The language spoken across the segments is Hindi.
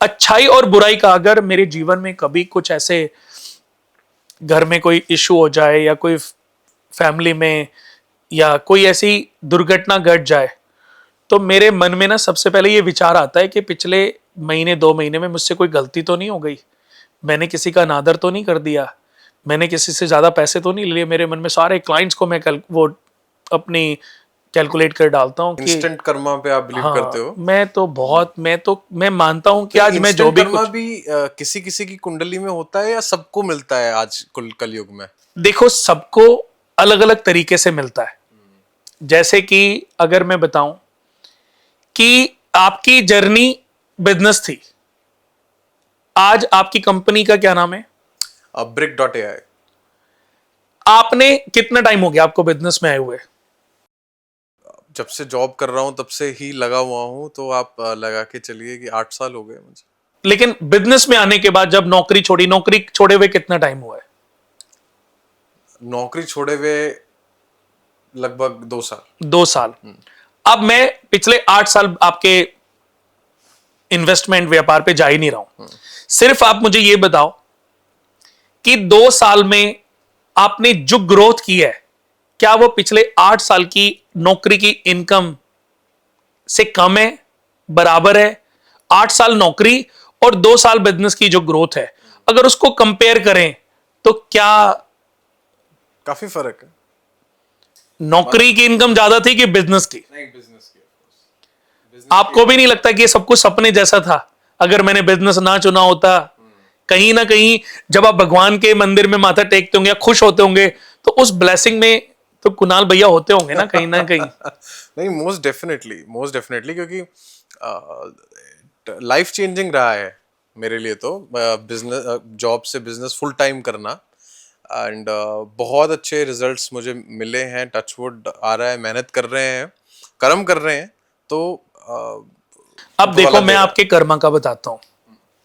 अच्छाई और बुराई का, अगर मेरे जीवन में कभी कुछ ऐसे घर में कोई इशू हो जाए या कोई फैमिली में या कोई ऐसी दुर्घटना घट जाए, तो मेरे मन में ना सबसे पहले ये विचार आता है कि पिछले महीने 2 महीने में मुझसे कोई गलती तो नहीं हो गई, मैंने किसी का अनादर तो नहीं कर दिया, मैंने किसी से ज्यादा पैसे तो नहीं लिए। मेरे मन में सारे क्लाइंट्स को मैं वो अपनी कैलकुलेट कर डालता हूँ कि इंस्टेंट कर्मा पे आप बिलीव हाँ, करते हो? मैं मानता हूँ कि आज मैं जो भी कर्मा कुछ, भी किसी किसी की कुंडली में होता है या सबको मिलता है आज कलयुग में? देखो सबको अलग अलग तरीके से मिलता है। जैसे कि अगर मैं बताऊं कि आपकी जर्नी बिजनेस थी, आज आपकी कंपनी का क्या नाम है? Brick.ai। आपने कितना टाइम हो गया आपको बिजनेस में आए हुए? जब से जॉब कर रहा हूँ तब से ही लगा हुआ हूँ, तो आप लगा के चलिए कि 8 साल हो गए मुझे। लेकिन बिजनेस में आने के बाद जब नौकरी छोड़ी, नौकरी छोड़े हुए कितना टाइम हुआ है? नौकरी छोड़े हुए लगभग 2 साल। 2 साल। अब मैं पिछले 8 साल आपके इन्वेस्टमेंट व्यापार पे जा ही नहीं रहा हूं। सिर्फ आप मुझे ये बताओ कि 2 साल में आपने जो ग्रोथ की है, क्या वो पिछले 8 साल की नौकरी की इनकम से कम है, बराबर है? 8 साल नौकरी और 2 साल बिजनेस की जो ग्रोथ है, अगर उसको कंपेयर करें तो क्या काफी फर्क है। नौकरी की इनकम ज्यादा थी कि बिजनेस की? नहीं, बिजनेस की। आपको भी नहीं लगता कि ये सब कुछ सपने जैसा था? अगर मैंने बिजनेस ना चुना होता, कहीं ना कहीं जब आप भगवान के मंदिर में माथा टेकते होंगे या खुश होते होंगे, तो उस ब्लेसिंग में तो कुणाल भैया होते होंगे ना कहीं ना कहीं। नहीं, मोस्ट डेफिनेटली, क्योंकि लाइफ चेंजिंग रहा है मेरे लिए तो बिजनेस, जॉब से बिजनेस फुल टाइम करना। एंड बहुत अच्छे रिजल्ट्स मुझे मिले हैं, टचवुड आ रहा है, मेहनत कर रहे हैं, कर्म कर रहे हैं, तो अब देखो मैं आपके कर्मा का बताता हूं।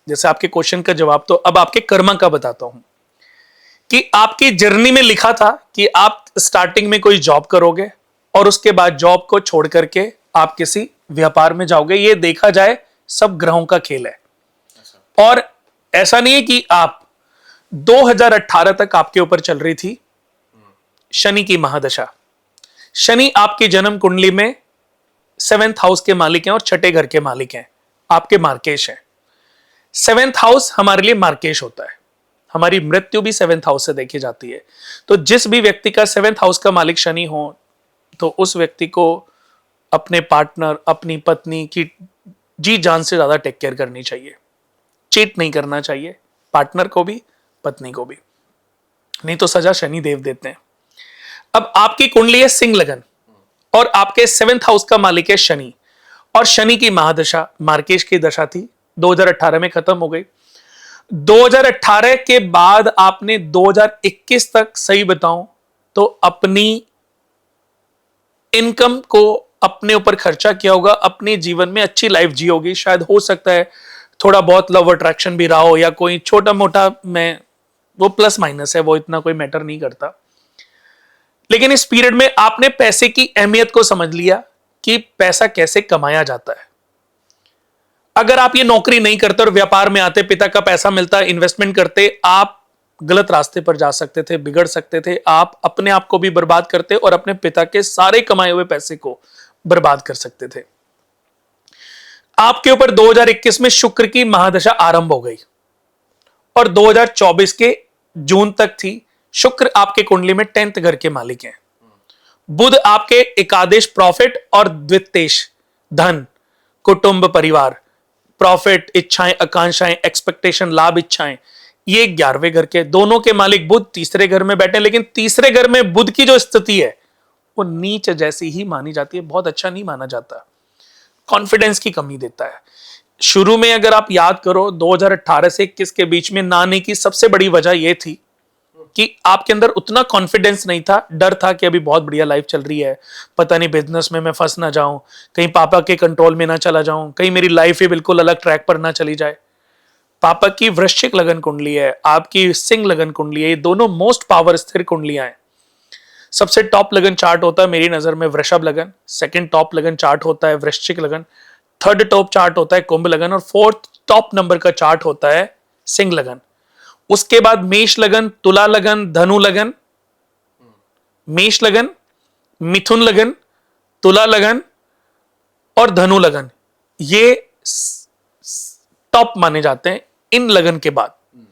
जैसे आपके क्वेश्चन का जवाब, तो अब आपके कर्मा का बताता हूं कि आपकी जर्नी में लिखा था कि आप स्टार्टिंग में कोई जॉब करोगे और उसके बाद जॉब को छोड़ करके आप किसी व्यापार में जाओगे। ये देखा जाए सब ग्रहों का खेल है। और ऐसा नहीं है कि आप 2018 तक आपके ऊपर चल रही थी शनि की महादशा। शनि आपकी जन्म कुंडली में 7th हाउस के मालिक हैं और छठे घर के मालिक हैं, आपके मार्केश हैं। 7th हाउस हमारे लिए मार्केश होता है, हमारी मृत्यु भी 7th हाउस से देखी जाती है। तो जिस भी व्यक्ति का 7th हाउस का मालिक शनि हो, तो उस व्यक्ति को अपने पार्टनर, अपनी पत्नी की जी जान से ज्यादा टेक केयर करनी चाहिए। चीट नहीं करना चाहिए, पार्टनर को भी, पत्नी को भी, नहीं तो सजा शनि देव देते हैं। अब आपकी कुंडली है सिंह लगन और आपके 7th हाउस का मालिक है शनि, और शनि की महादशा मार्केश की दशा थी, 2018 में खत्म हो गई। 2018 के बाद आपने 2021 तक, सही बताऊं तो, अपनी इनकम को अपने ऊपर खर्चा किया होगा, अपने जीवन में अच्छी लाइफ जी होगी। शायद हो सकता है थोड़ा बहुत लव अट्रैक्शन भी रहा हो या कोई छोटा मोटा, में वो प्लस माइनस है, वो इतना कोई मैटर नहीं करता। लेकिन इस पीरियड में आपने पैसे की अहमियत को समझ लिया कि पैसा कैसे कमाया जाता है। अगर आप ये नौकरी नहीं करते और व्यापार में आते, पिता का पैसा मिलता, इन्वेस्टमेंट करते, आप गलत रास्ते पर जा सकते थे, बिगड़ सकते थे, आप अपने आप को भी बर्बाद करते और अपने पिता के सारे कमाए हुए पैसे को बर्बाद कर सकते थे। आपके ऊपर 2021 में शुक्र की महादशा आरंभ हो गई और 2024 के जून तक थी। शुक्र आपके कुंडली में 10th घर के मालिक हैं। बुध आपके एकादश प्रॉफिट और द्वितेश धन, कुटुंब, परिवार, प्रॉफिट, इच्छाएं, आकांक्षाएं, एक्सपेक्टेशन, लाभ, इच्छाएं, ये 11वें घर के, दोनों के मालिक बुध तीसरे घर में बैठे। लेकिन तीसरे घर में बुध की जो स्थिति है वो नीच जैसी ही मानी जाती है, बहुत अच्छा नहीं माना जाता, कॉन्फिडेंस की कमी देता है। शुरू में अगर आप याद करो 2018 से 21 के बीच में ना आने की सबसे बड़ी वजह यह थी कि आपके अंदर उतना कॉन्फिडेंस नहीं था, डर था कि अभी बहुत बढ़िया लाइफ चल रही है, पता नहीं बिजनेस में मैं फंस ना जाऊं, कहीं पापा के कंट्रोल में ना चला जाऊं, कहीं मेरी लाइफ ही बिल्कुल अलग ट्रैक पर ना चली जाए। पापा की वृश्चिक लगन कुंडली है, आपकी सिंह लगन कुंडली है, ये दोनों मोस्ट पावर स्थिर कुंडलियां हैं। सबसे टॉप लगन चार्ट होता है मेरी नजर में वृषभ लगन, सेकंड टॉप लगन चार्ट होता है वृश्चिक लगन, थर्ड टॉप चार्ट होता है कुंभ लगन, और फोर्थ टॉप नंबर का चार्ट होता है सिंह लगन। उसके बाद मेष लगन, तुला लगन, धनु लगन, मेष लगन, मिथुन लगन, तुला लगन और धनु लगन, ये टॉप माने जाते हैं इन लगन के बाद।